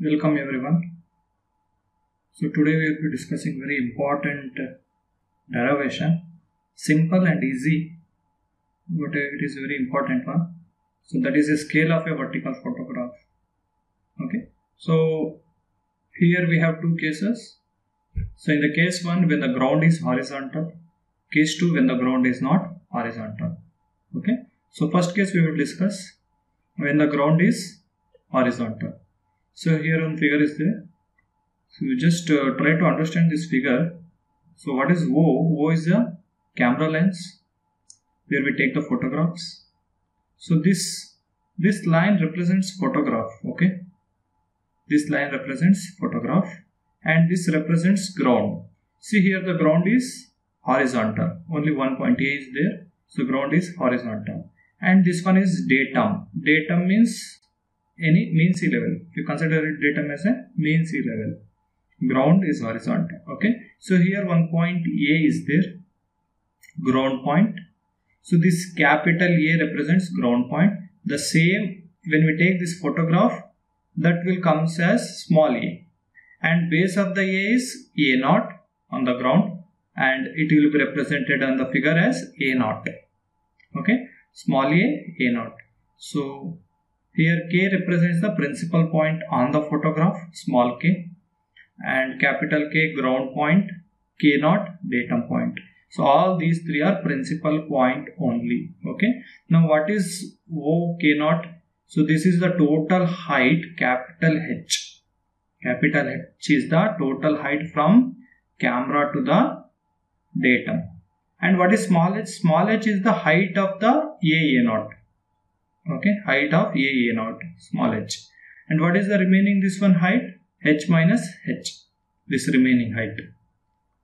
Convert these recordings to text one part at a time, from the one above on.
Welcome everyone. So today we will be discussing very important derivation, simple and easy, but it is very important one. So that is a scale of a vertical photograph. Okay. So here we have two cases. So in the case 1, when the ground is horizontal. Case 2, when the ground is not horizontal. Okay. So first case we will discuss when the ground is horizontal. So here on figure is there. So you just try to understand this figure. So what is O? O is a camera lens where we take the photographs. So this line represents photograph. Okay, this line represents photograph, and this represents ground. See here the ground is horizontal. Only one point A is there. So ground is horizontal, and this one is datum. Datum means any mean sea level. You consider it datum as a mean sea level. Ground is horizontal. Okay, so here one point A is there, ground point. So this capital A represents ground point. The same when we take this photograph, that will comes as small a, and base of the A is A0 on the ground, and it will be represented on the figure as A0. Okay, small a, A0. So here K represents the principal point on the photograph, small k, and capital K ground point, K0 datum point. So all these three are principal point only. Okay. Now what is O K0? So this is the total height, capital H. Capital H is the total height from camera to the datum. And what is small h? Small h is the height of the A0. Okay, height of A0, small h. And what is the remaining this one height? H minus h, this remaining height.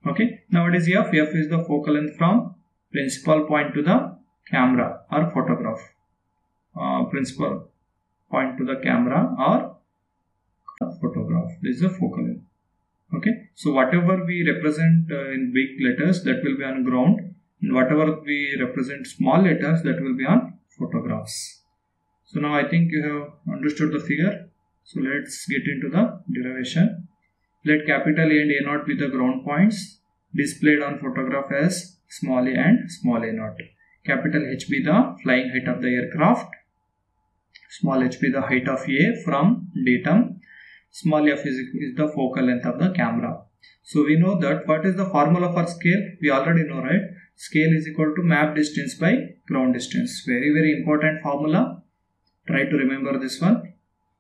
Okay, now what is F? F is the focal length from principal point to the camera or photograph. Principal point to the camera or photograph. This is the focal length. Okay, so whatever we represent in big letters, that will be on ground, and whatever we represent small letters, that will be on photographs. So now I think you have understood the figure. So let's get into the derivation. Let capital A and A0 be the ground points displayed on photograph as small a and small a0. Capital H be the flying height of the aircraft. Small h be the height of A from datum. Small f is the focal length of the camera. So we know that what is the formula for scale? We already know, right? Scale is equal to map distance by ground distance. Very, very important formula. Try to remember this one.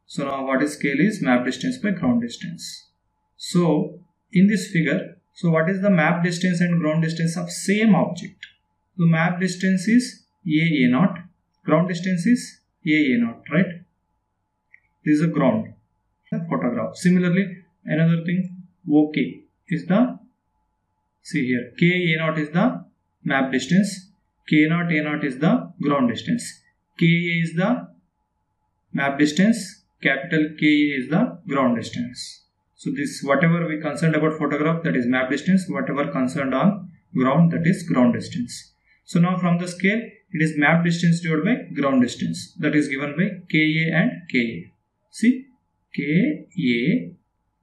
So now what is scale is map distance by ground distance. So in this figure, so what is the map distance and ground distance of same object? So map distance is A0, ground distance is A0, right? This is a ground, the photograph. Similarly, another thing, OK is the, see here, KA0 is the map distance, K0 A0 is the ground distance, KA is the map distance, capital K is the ground distance. So this whatever we concerned about photograph, that is map distance, whatever concerned on ground, that is ground distance. So now from the scale, it is map distance divided by ground distance, that is given by KA and KA. See, KA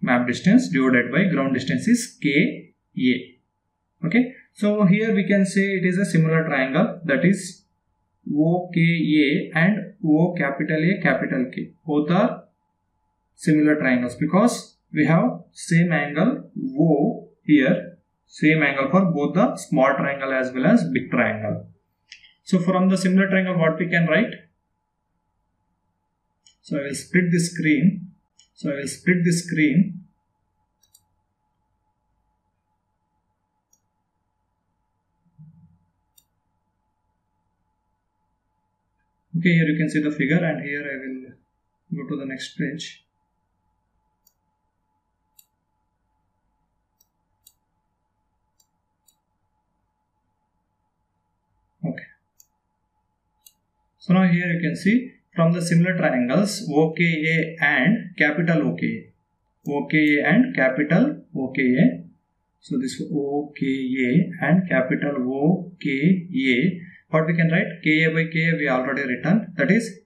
map distance divided by ground distance is KA. Okay, so here we can say it is a similar triangle, that is OKA and O capital A capital K. Both are similar triangles because we have same angle O here, same angle for both the small triangle as well as big triangle. So from the similar triangle, what we can write? So I will split the screen. Okay, here you can see the figure, and here I will go to the next page. Okay. So now here you can see from the similar triangles OKA and capital OKA. OKA and capital OKA. So this OKA and capital OKA. What we can write? KA by KA we already written. That is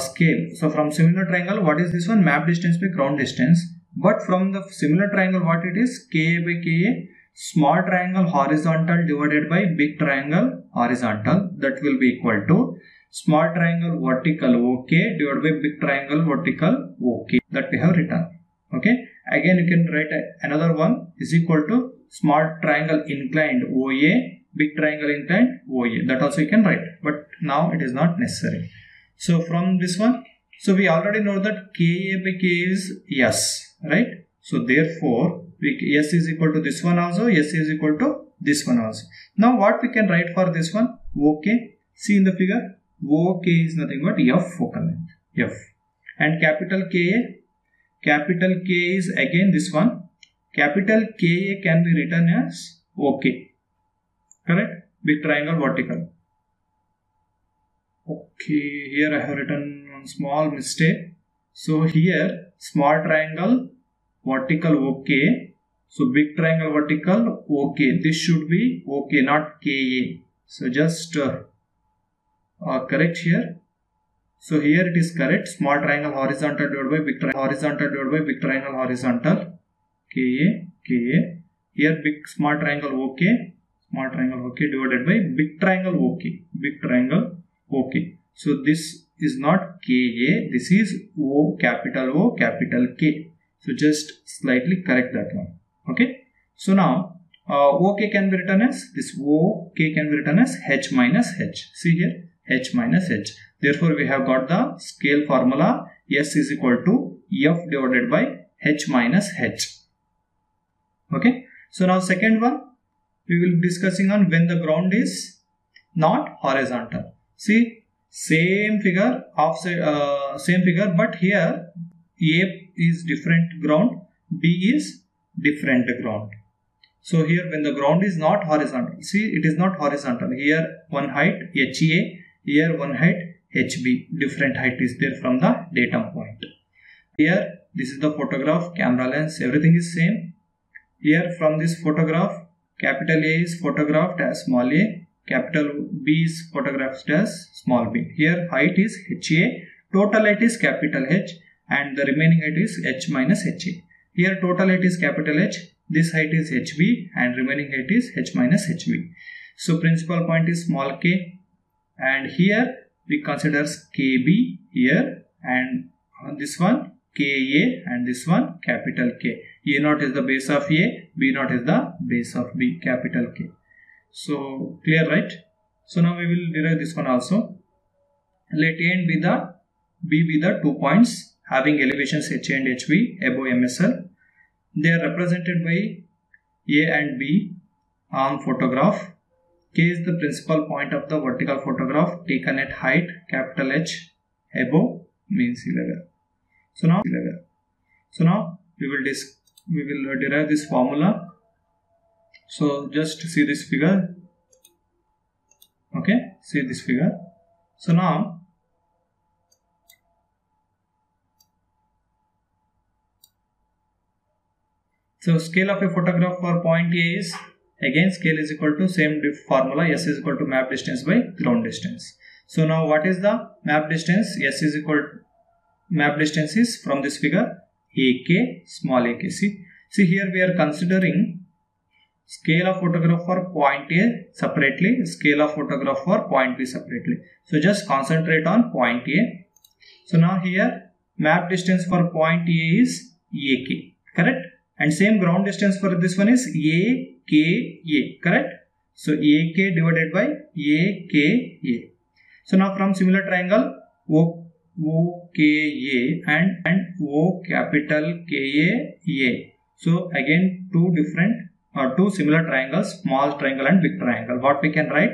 scale. So from similar triangle, what is this one? Map distance by ground distance. But from the similar triangle, what it is? Ka by Ka, small triangle horizontal divided by big triangle horizontal, that will be equal to small triangle vertical OK divided by big triangle vertical OK, that we have written. Okay, again you can write another one is equal to small triangle inclined OA, big triangle inclined OA, that also you can write, but now it is not necessary. So from this one, so we already know that Ka by K is S, right? So therefore S is equal to this one also, S is equal to this one also. Now what we can write for this one? OK, see in the figure, OK is nothing but F focal length, F. And capital K is again this one. Capital Ka can be written as OK, correct? Big triangle vertical. Okay, here I have written one small mistake. So here small triangle vertical OK. So big triangle vertical OK. This should be OK, not Ka. So just correct here. So here it is correct. Small triangle horizontal divided by big triangle horizontal divided by big triangle horizontal. Ka. Here big small triangle OK. Small triangle OK divided by big triangle OK. Big triangle OK. So this is not Ka. This is O capital K. So just slightly correct that one. Okay. So now OK can be written as this OK can be written as H minus H. See here, H minus H. Therefore we have got the scale formula S is equal to F divided by H minus H. Okay. So now second one we will be discussing on when the ground is not horizontal. See, same figure, same figure, but here A is different ground, B is different ground. So here when the ground is not horizontal, see it is not horizontal. Here one height HA, here one height HB, different height is there from the datum point. Here this is the photograph, camera lens, everything is same. Here from this photograph, capital A is photographed as small a, capital B is photographed as small b. Here height is HA, total height is capital H, and the remaining height is H minus HA. Here total height is capital H, this height is HB, and remaining height is H minus HB. So principal point is small k, and here we consider KB here, and on this one Ka, and this one capital K. A0 is the base of A, B0 is the base of B, capital K. So clear, right? So now we will derive this one also. Let A and B be the 2 points having elevations HA and HB above MSL. They are represented by A and B on photograph. K is the principal point of the vertical photograph taken at height capital H above mean sea level. So now we will derive this formula. So just see this figure. Okay, see this figure. So now scale of a photograph for point A is, again scale is equal to same formula, S is equal to map distance by ground distance. So now what is the map distance? S is equal to map distance is from this figure AK, small ak. See here we are considering scale of photograph for point A separately, scale of photograph for point B separately. So just concentrate on point A. So now here map distance for point A is AK, correct? And same ground distance for this one is AKA, correct? So AK divided by AKA. So now from similar triangle OKA and O capital KA. So again two similar triangles, small triangle and big triangle. What we can write?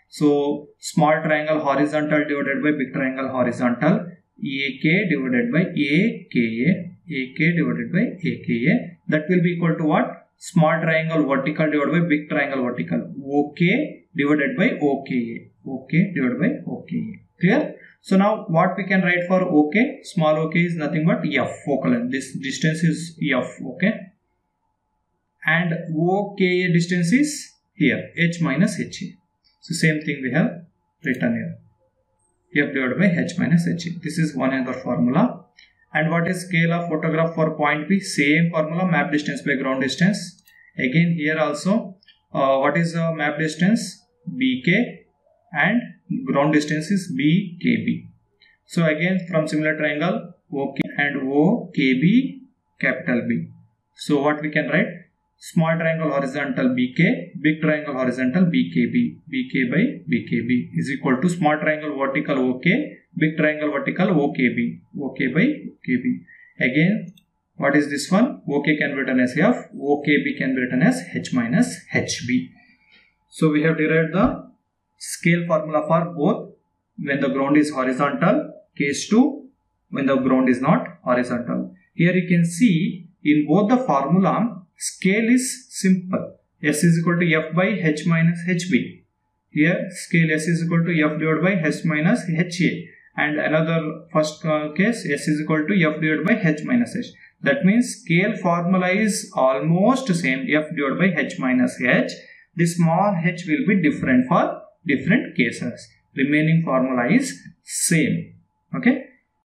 So small triangle horizontal divided by big triangle horizontal, AK divided by AKA, AK divided by AKA. That will be equal to what? Small triangle vertical divided by big triangle vertical, OK divided by OKA, OK divided by OKA. Clear? So now what we can write for OK? Small OK is nothing but F focal length. This distance is F, okay? And OKA distance is here H minus HA. So same thing we have written here. f divided by h minus h. This is one other formula. And what is scale of photograph for point P? Same formula, map distance by ground distance. Again here also, what is the map distance? BK, and ground distance is BKB. So again from similar triangle, OK and OKB, capital B. So what we can write? Small triangle horizontal BK, big triangle horizontal BKB. BK by BKB is equal to small triangle vertical OK, big triangle vertical OKB. OK by OKB. Again, what is this one? OK can be written as F, OKB can be written as H minus HB. So we have derived the scale formula for both when the ground is horizontal, case 2, when the ground is not horizontal. Here you can see in both the formula, scale is simple. S is equal to F by H minus HB. Here scale S is equal to F divided by H minus HA. And another first case, S is equal to F divided by H minus H. That means scale formula is almost same, F divided by H minus H. The small h will be different for different cases. Remaining formula is same. Okay.